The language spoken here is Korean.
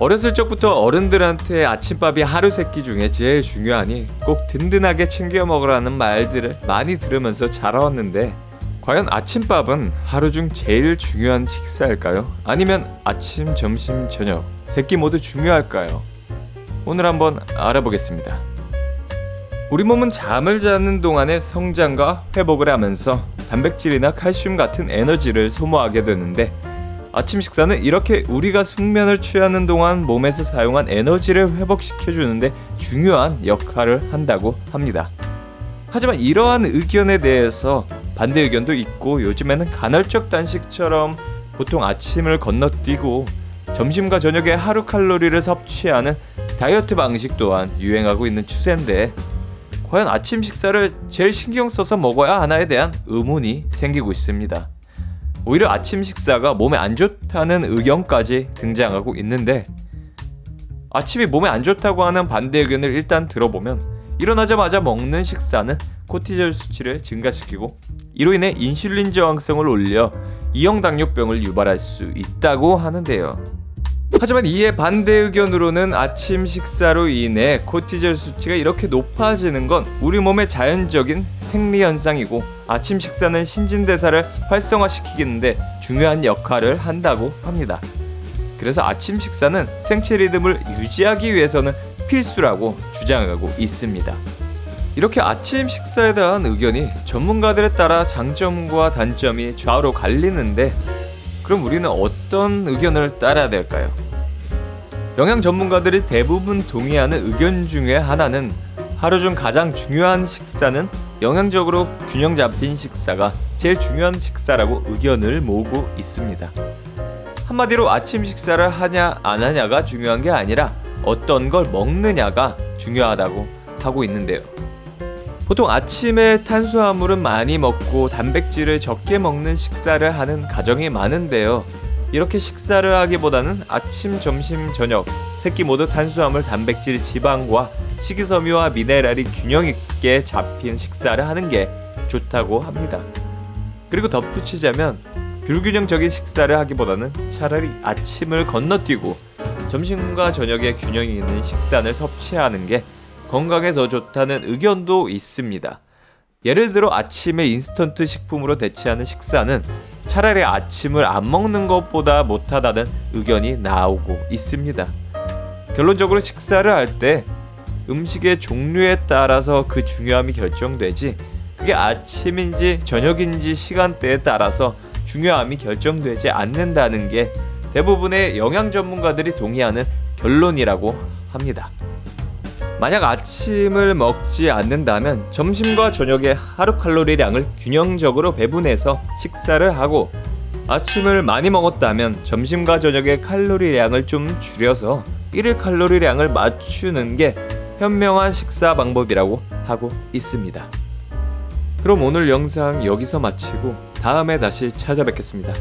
어렸을 적부터 어른들한테 아침밥이 하루 세끼 중에 제일 중요하니 꼭 든든하게 챙겨 먹으라는 말들을 많이 들으면서 자라왔는데, 과연 아침밥은 하루 중 제일 중요한 식사일까요? 아니면 아침, 점심, 저녁 세 끼 모두 중요할까요? 오늘 한번 알아보겠습니다. 우리 몸은 잠을 자는 동안에 성장과 회복을 하면서 단백질이나 칼슘 같은 에너지를 소모하게 되는데, 아침 식사는 이렇게 우리가 숙면을 취하는 동안 몸에서 사용한 에너지를 회복시켜주는데 중요한 역할을 한다고 합니다. 하지만 이러한 의견에 대해서 반대 의견도 있고, 요즘에는 간헐적 단식처럼 보통 아침을 건너뛰고 점심과 저녁에 하루 칼로리를 섭취하는 다이어트 방식 또한 유행하고 있는 추세인데, 과연 아침 식사를 제일 신경 써서 먹어야 하나에 대한 의문이 생기고 있습니다. 오히려 아침 식사가 몸에 안 좋다는 의견까지 등장하고 있는데, 아침이 몸에 안 좋다고 하는 반대 의견을 일단 들어보면, 일어나자마자 먹는 식사는 코티졸 수치를 증가시키고 이로 인해 인슐린 저항성을 올려 이형 당뇨병을 유발할 수 있다고 하는데요. 하지만 이에 반대 의견으로는 아침 식사로 인해 코티졸 수치가 이렇게 높아지는 건 우리 몸의 자연적인 생리 현상이고, 아침 식사는 신진대사를 활성화시키는데 중요한 역할을 한다고 합니다. 그래서 아침 식사는 생체 리듬을 유지하기 위해서는 필수라고 주장하고 있습니다. 이렇게 아침 식사에 대한 의견이 전문가들에 따라 장점과 단점이 좌우로 갈리는데, 그럼 우리는 어떤 의견을 따라야 될까요? 영양 전문가들이 대부분 동의하는 의견 중에 하나는, 하루 중 가장 중요한 식사는 영양적으로 균형 잡힌 식사가 제일 중요한 식사라고 의견을 모으고 있습니다. 한마디로 아침 식사를 하냐 안 하냐가 중요한 게 아니라 어떤 걸 먹느냐가 중요하다고 하고 있는데요. 보통 아침에 탄수화물은 많이 먹고 단백질을 적게 먹는 식사를 하는 가정이 많은데요. 이렇게 식사를 하기보다는 아침, 점심, 저녁 세 끼 모두 탄수화물, 단백질, 지방과 식이섬유와 미네랄이 균형 있게 잡힌 식사를 하는 게 좋다고 합니다. 그리고 덧붙이자면, 불균형적인 식사를 하기보다는 차라리 아침을 건너뛰고 점심과 저녁에 균형이 있는 식단을 섭취하는 게 건강에 더 좋다는 의견도 있습니다. 예를 들어 아침에 인스턴트 식품으로 대체하는 식사는 차라리 아침을 안 먹는 것보다 못하다는 의견이 나오고 있습니다. 결론적으로 식사를 할 때 음식의 종류에 따라서 그 중요함이 결정되지, 그게 아침인지 저녁인지 시간대에 따라서 중요함이 결정되지 않는다는 게 대부분의 영양 전문가들이 동의하는 결론이라고 합니다. 만약 아침을 먹지 않는다면 점심과 저녁의 하루 칼로리량을 균형적으로 배분해서 식사를 하고, 아침을 많이 먹었다면 점심과 저녁의 칼로리량을 좀 줄여서 일일 칼로리량을 맞추는 게 현명한 식사 방법이라고 하고 있습니다. 그럼 오늘 영상 여기서 마치고 다음에 다시 찾아뵙겠습니다.